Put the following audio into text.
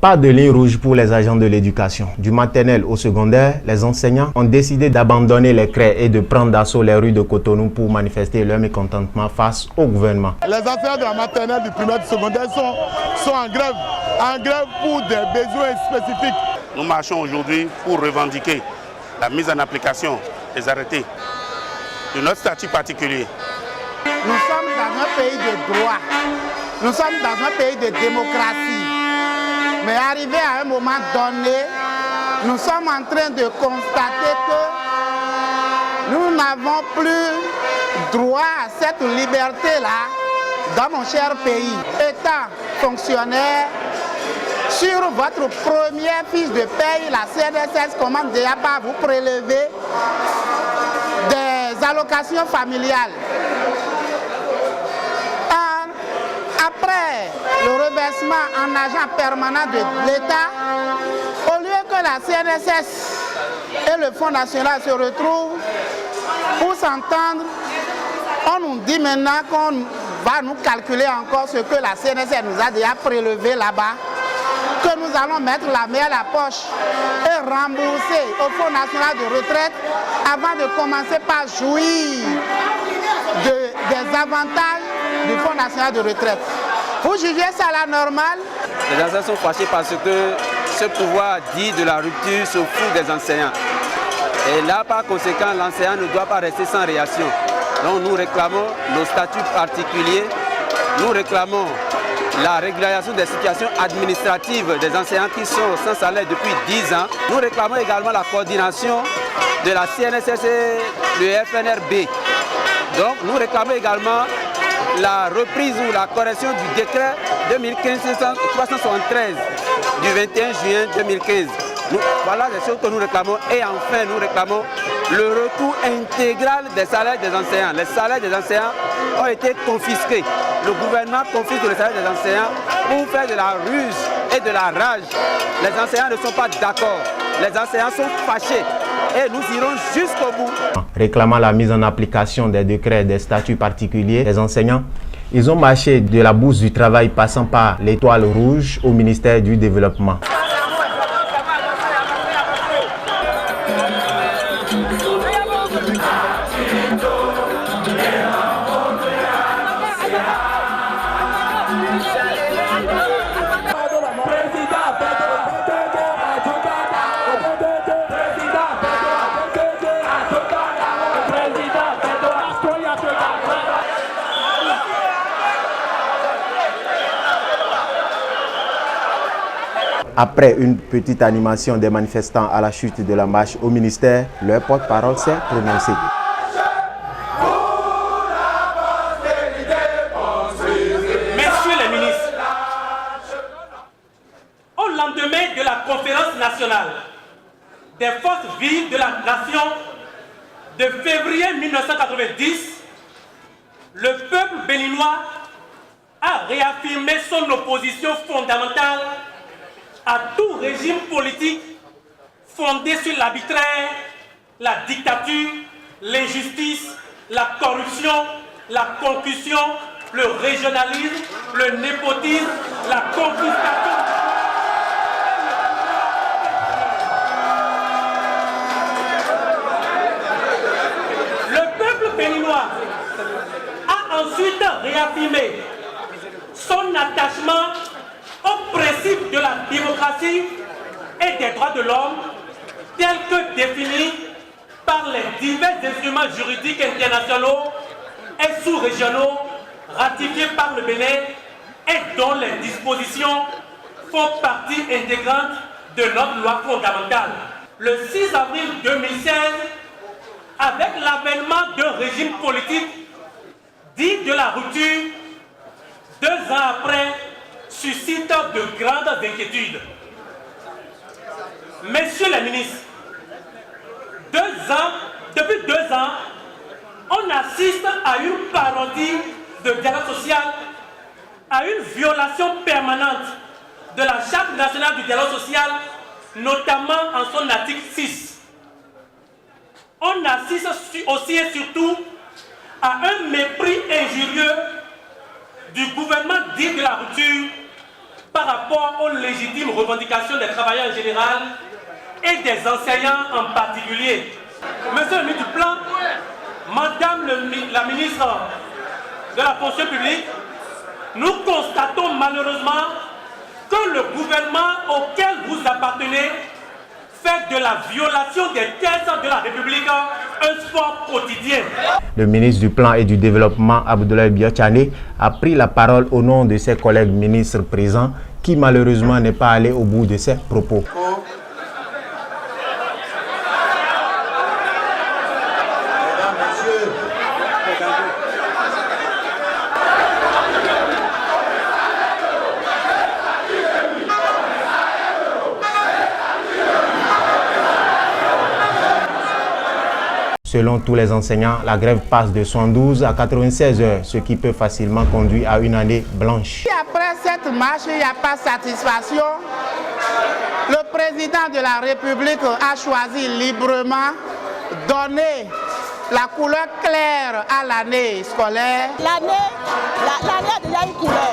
Pas de ligne rouge pour les agents de l'éducation. Du maternel au secondaire, les enseignants ont décidé d'abandonner les crèches et de prendre d'assaut les rues de Cotonou pour manifester leur mécontentement face au gouvernement. Les enseignants de la maternelle, du primaire, du secondaire sont en grève pour des besoins spécifiques. Nous marchons aujourd'hui pour revendiquer la mise en application des arrêtés de notre statut particulier. Nous sommes dans un pays de droit, nous sommes dans un pays de démocratie. Mais arrivé à un moment donné, nous sommes en train de constater que nous n'avons plus droit à cette liberté-là dans mon cher pays. Étant fonctionnaire, sur votre première fiche de paye, la CNSS commence déjà par vous prélever des allocations familiales. Après le reversement en argent permanent de l'État, au lieu que la CNSS et le Fonds national se retrouvent pour s'entendre, on nous dit maintenant qu'on va nous calculer encore ce que la CNSS nous a déjà prélevé là-bas, que nous allons mettre la main à la poche et rembourser au Fonds national de retraite avant de commencer par jouir des avantages du Fonds national de retraite. Vous jugez ça la normale? Les enseignants sont fâchés parce que ce pouvoir dit de la rupture se fout des enseignants. Et là, par conséquent, l'enseignant ne doit pas rester sans réaction. Donc nous réclamons nos statuts particuliers, nous réclamons la régularisation des situations administratives des enseignants qui sont sans salaire depuis 10 ans. Nous réclamons également la coordination de la CNSS et le FNRB. Donc nous réclamons également la reprise ou la correction du décret 2015-373 du 21 juin 2015. Voilà les choses que nous réclamons. Et enfin, nous réclamons le retour intégral des salaires des enseignants. Les salaires des enseignants ont été confisqués. Le gouvernement confisque les salaires des enseignants pour faire de la ruse et de la rage. Les enseignants ne sont pas d'accord. Les enseignants sont fâchés. Et nous irons jusqu'au bout. Réclamant la mise en application des décrets et des statuts particuliers des enseignants, ils ont marché de la Bourse du Travail passant par l'Étoile Rouge au ministère du Développement. Après une petite animation des manifestants à la chute de la marche au ministère, leur porte-parole s'est prononcé. Messieurs les ministres, au lendemain de la conférence nationale des forces vives de la nation de février 1990, le peuple béninois a réaffirmé son opposition fondamentale à tout régime politique fondé sur l'arbitraire, la dictature, l'injustice, la corruption, la concussion, le régionalisme, le népotisme, la confiscation. Le peuple béninois a ensuite réaffirmé son attachement aux principes de la démocratie et des droits de l'homme tels que définis par les divers instruments juridiques internationaux et sous-régionaux ratifiés par le Bénin et dont les dispositions font partie intégrante de notre loi fondamentale. Le 6 avril 2016, avec l'avènement d'un régime politique dit de la rupture, 2 ans après, suscite de grandes inquiétudes. Messieurs les ministres, depuis 2 ans, on assiste à une parodie de dialogue social, à une violation permanente de la Charte nationale du dialogue social, notamment en son article 6. On assiste aussi et surtout à un mépris injurieux du gouvernement dit de la rupture par rapport aux légitimes revendications des travailleurs en général et des enseignants en particulier. Monsieur le ministre du Plan, Madame la ministre de la fonction publique, nous constatons malheureusement que le gouvernement auquel vous appartenez fait de la violation des thèses de la République un sport quotidien. Le ministre du Plan et du Développement, Abdoulaye Biachane, a pris la parole au nom de ses collègues ministres présents qui malheureusement n'est pas allé au bout de ses propos. Selon tous les enseignants, la grève passe de 112 à 96 heures, ce qui peut facilement conduire à une année blanche. Après cette marche, il n'y a pas de satisfaction. Le président de la République a choisi librement de donner la couleur claire à l'année scolaire. L'année a déjà une couleur.